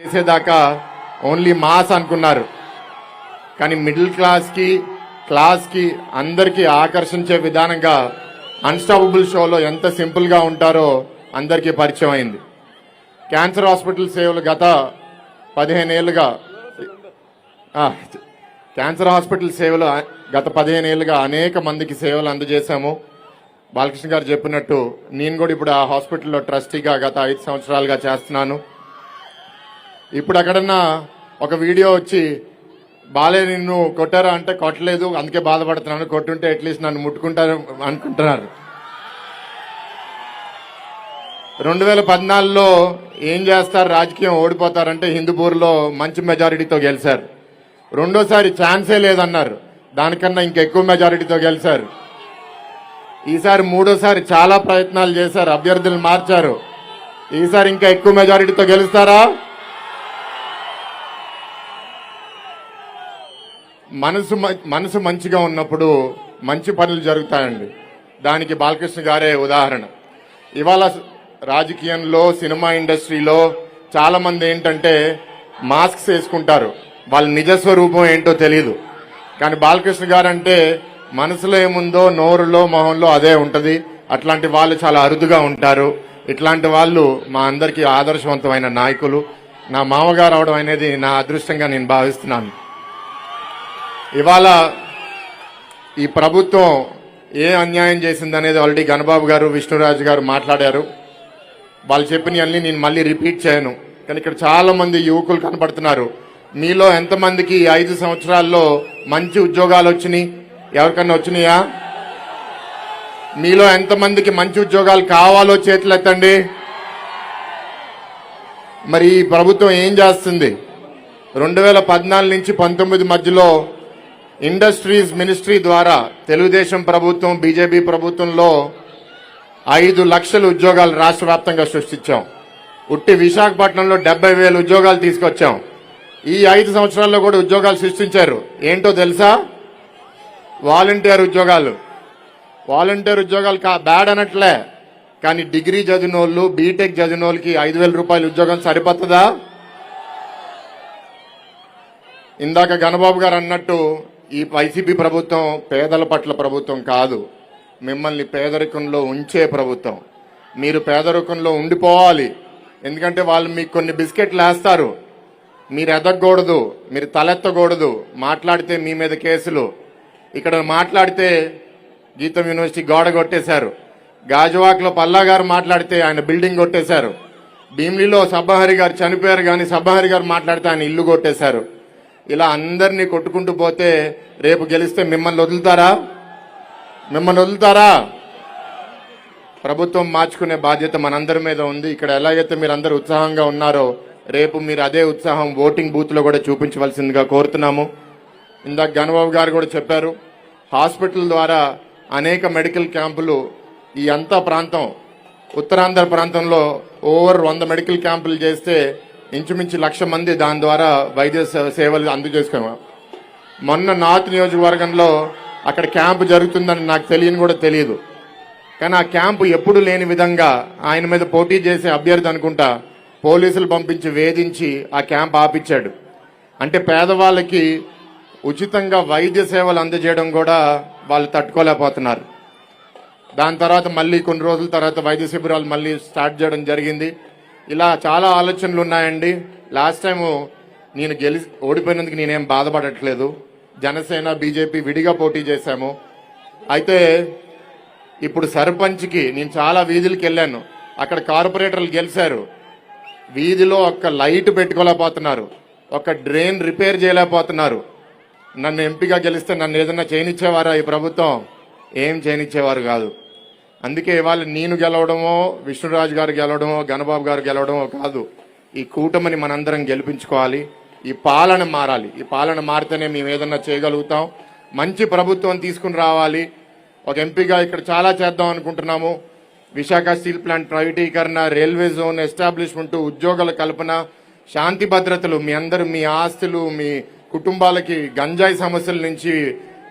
చేసేదాకా only mass అనుకున్నారు. కానీ మిడిల్ క్లాస్కి అందరికీ ఆకర్షించే విధానంగా అన్స్టాపబుల్ షోలో ఎంత సింపుల్గా ఉంటారో అందరికీ పరిచయం అయింది. క్యాన్సర్ హాస్పిటల్ సేవలు గత 15 ఏళ్ళుగా క్యాన్సర్ హాస్పిటల్ సేవలు గత 15 ఏళ్ళుగా అనేక మందికి సేవలు అందజేశాము. బాలకృష్ణ గారు చెప్పినట్టు నేను కూడా ఇప్పుడు ఆ హాస్పిటల్లో ట్రస్టీగా గత 5 సంవత్సరాలుగా చేస్తున్నాను. ఇప్పుడు అక్కడన్నా ఒక వీడియో వచ్చి బాలే నిన్ను కొట్టారా అంటే కొట్టలేదు, అందుకే బాధపడుతున్నాను, కొట్టుంటే అట్లీస్ట్ నన్ను ముట్టుకుంటారు అనుకుంటున్నారు. 2014లో ఏం చేస్తారు, రాజకీయం ఓడిపోతారంటే హిందూపూర్లో మంచి మెజారిటీతో గెలిచారు. రెండోసారి ఛాన్సే లేదన్నారు, దానికన్నా ఇంకా ఎక్కువ మెజారిటీతో గెలిచారు. ఈసారి మూడోసారి చాలా ప్రయత్నాలు చేశారు, అభ్యర్థులు మార్చారు. ఈసారి ఇంకా ఎక్కువ మెజారిటీతో గెలుస్తారా? మనసు మంచిగా ఉన్నప్పుడు మంచి పనులు జరుగుతాయండి. దానికి బాలకృష్ణ గారే ఉదాహరణ. ఇవాళ రాజకీయంలో, సినిమా ఇండస్ట్రీలో చాలా మంది ఏంటంటే మాస్క్స్ వేసుకుంటారు, వాళ్ళ నిజస్వరూపం ఏంటో తెలియదు. కానీ బాలకృష్ణ గారు అంటే మనసులో ఏముందో నోరులో మొహంలో అదే ఉంటది. అట్లాంటి వాళ్ళు చాలా అరుదుగా ఉంటారు. ఇట్లాంటి వాళ్ళు మా అందరికీ ఆదర్శవంతమైన నాయకులు. నా మామగారు అవడం అనేది నా అదృష్టంగా నేను భావిస్తున్నాను. ఇవాళ ఈ ప్రభుత్వం ఏ అన్యాయం చేసిందనేది ఆల్రెడీ గణబాబు గారు, విష్ణురాజు గారు మాట్లాడారు. వాళ్ళు చెప్పినవన్నీ నేను మళ్ళీ రిపీట్ చేయను. కానీ ఇక్కడ చాలా మంది యువకులు కనపడుతున్నారు. మీలో ఎంతమందికి 5 సంవత్సరాల్లో మంచి ఉద్యోగాలు వచ్చినాయి? ఎవరికన్నా వచ్చినాయా? మీలో ఎంతమందికి మంచి ఉద్యోగాలు కావాలో చేతులు ఎత్తండి. మరి ఈ ప్రభుత్వం ఏం చేస్తుంది? 2014 నుంచి 19 మధ్యలో ఇండస్ట్రీస్ మినిస్ట్రీ ద్వారా తెలుగుదేశం ప్రభుత్వం, బీజేపీ ప్రభుత్వంలో 5 లక్షల ఉద్యోగాలు రాష్ట్ర వ్యాప్తంగా సృష్టించాం. ఉట్టి విశాఖపట్నంలో 70,000 ఉద్యోగాలు తీసుకొచ్చాం. ఈ 5 సంవత్సరాల్లో కూడా ఉద్యోగాలు సృష్టించారు. ఏంటో తెలుసా? వాలంటీర్ ఉద్యోగాలు. వాలంటీర్ ఉద్యోగాలు బ్యాడ్ అనట్లే, కానీ డిగ్రీ చదివిన వాళ్ళు, బీటెక్ చదివిన వాళ్ళకి 5,000 రూపాయల ఉద్యోగం సరిపోతుందా? ఇందాక గణబాబు గారు అన్నట్టు ఈ వైసీపీ ప్రభుత్వం పేదల పట్ల ప్రభుత్వం కాదు, మిమ్మల్ని పేదరికంలో ఉంచే ప్రభుత్వం. మీరు పేదరికంలో ఉండిపోవాలి. ఎందుకంటే వాళ్ళు మీకు కొన్ని బిస్కెట్లు వేస్తారు, మీరు ఎదగకూడదు, మీరు తలెత్తకూడదు. మాట్లాడితే మీ మీద కేసులు. ఇక్కడ మాట్లాడితే గీతం యూనివర్సిటీ గోడ కొట్టేశారు. గాజువాక్లో పల్లా గారు మాట్లాడితే ఆయన బిల్డింగ్ కొట్టేశారు. భీమిలిలో సబ్బహరి గారు చనిపోయారు, కానీ సబ్బహరి గారు మాట్లాడితే ఆయన ఇల్లు కొట్టేశారు. ఇలా అందరినీ కొట్టుకుంటూ పోతే రేపు గెలిస్తే మిమ్మల్ని వదులుతారా? ప్రభుత్వం మార్చుకునే బాధ్యత మనందరి మీద ఉంది. ఇక్కడ ఎలాగైతే మీరు అందరూ ఉత్సాహంగా ఉన్నారో రేపు మీరు అదే ఉత్సాహం ఓటింగ్ బూత్ లో కూడా చూపించవలసిందిగా కోరుతున్నాము. ఇందాక గణబాబు గారు కూడా చెప్పారు, హాస్పిటల్ ద్వారా అనేక మెడికల్ క్యాంపులు ఈ అంతా ప్రాంతం, ఉత్తరాంధ్ర ప్రాంతంలో ఓవర్ 100 మెడికల్ క్యాంపులు చేస్తే ఇంచుమించు 1,00,000 మంది దాని ద్వారా వైద్య సేవలు అందజేసుకున్నాం. మొన్న నార్త్ నియోజకవర్గంలో అక్కడ క్యాంపు జరుగుతుందని నాకు తెలియదు. కానీ ఆ క్యాంపు ఎప్పుడు లేని విధంగా ఆయన మీద పోటీ చేసే అభ్యర్థి అనుకుంటా పోలీసులు పంపించి వేధించి ఆ క్యాంప్ ఆపిచ్చాడు. అంటే పేదవాళ్ళకి ఉచితంగా వైద్య సేవలు అందజేయడం కూడా వాళ్ళు తట్టుకోలేకపోతున్నారు. దాని తర్వాత మళ్ళీ కొన్ని రోజుల తర్వాత వైద్య శిబిరాలు మళ్ళీ స్టార్ట్ చేయడం జరిగింది. ఇలా చాలా ఆలోచనలు ఉన్నాయండి. లాస్ట్ టైం నేను ఓడిపోయినందుకు నేనేం బాధపడట్లేదు. జనసేన, బీజేపీ విడిగా పోటీ చేశాము. అయితే ఇప్పుడు సర్పంచ్కి నేను చాలా వీధులకు వెళ్ళాను. అక్కడ కార్పొరేటర్లు గెలిచారు. వీధిలో ఒక్క లైట్ పెట్టుకోలేకపోతున్నారు, ఒక డ్రైన్ రిపేర్ చేయలేకపోతున్నారు. నన్ను ఎంపీగా గెలిస్తే నన్ను ఏదన్నా చేయనిచ్చేవారా ఈ ప్రభుత్వం? ఏం చేయనిచ్చేవారు కాదు. అందుకే ఇవాళ నేను గెలవడమో, విష్ణురాజు గారు గెలవడమో, గణబాబు గారు గెలవడమో కాదు, ఈ కూటమిని మనందరం గెలిపించుకోవాలి. ఈ పాలన మారాలి. ఈ పాలన మారితేనే మేము ఏదన్నా చేయగలుగుతాం. మంచి ప్రభుత్వం తీసుకుని రావాలి. ఒక ఎంపీగా ఇక్కడ చాలా చేద్దాం అనుకుంటున్నాము. విశాఖ స్టీల్ ప్లాంట్ ప్రైవేటీకరణ, రైల్వే జోన్ ఎస్టాబ్లిష్మెంట్, ఉద్యోగాల కల్పన, శాంతి భద్రతలు, మీ అందరూ మీ ఆస్తులు, మీ కుటుంబాలకి గంజాయి సమస్యల నుంచి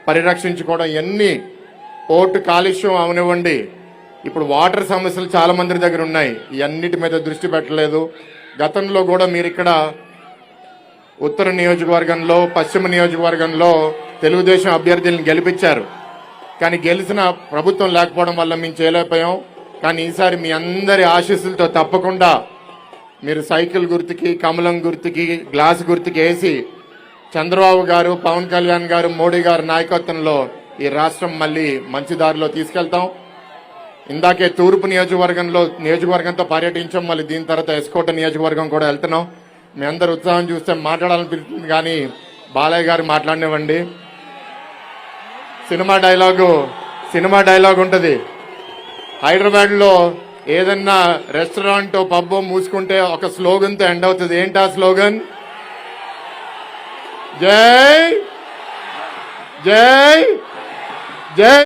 పరిరక్షించుకోవడం, ఎన్ని పోర్టు కాలుష్యం అవనివ్వండి, ఇప్పుడు వాటర్ సమస్యలు చాలా మంది దగ్గర ఉన్నాయి. ఇవన్నిటి మీద దృష్టి పెట్టలేదు. గతంలో కూడా మీరు ఇక్కడ ఉత్తర నియోజకవర్గంలో, పశ్చిమ నియోజకవర్గంలో తెలుగుదేశం అభ్యర్థులను గెలిపించారు. కానీ గెలిచిన ప్రభుత్వం లేకపోవడం వల్ల మేము చేయలేకపోయాం. కానీ ఈసారి మీ అందరి ఆశీస్సులతో తప్పకుండా మీరు సైకిల్ గుర్తుకి, కమలం గుర్తుకి, గ్లాస్ గుర్తుకి వేసి చంద్రబాబు గారు, పవన్ కళ్యాణ్ గారు, మోడీ గారి నాయకత్వంలో ఈ రాష్ట్రం మళ్ళీ మంచి దారిలో తీసుకెళ్తాం. ఇందాకే తూర్పు నియోజకవర్గంతో పర్యటించాం. మళ్ళీ దీని తర్వాత ఎస్కోట నియోజకవర్గం కూడా వెళ్తున్నాం. మీ అందరు ఉత్సాహం చూస్తే మాట్లాడాలనిపిస్తుంది, కానీ బాలయ్య గారు మాట్లాడినివ్వండి. సినిమా డైలాగ్ ఉంటుంది. హైదరాబాద్ లో ఏదన్నా రెస్టారెంట్, పబ్ మూసుకుంటే ఒక స్లోగన్ తో ఎండ్ అవుతుంది. ఏంటి ఆ స్లోగన్? జై జై జై.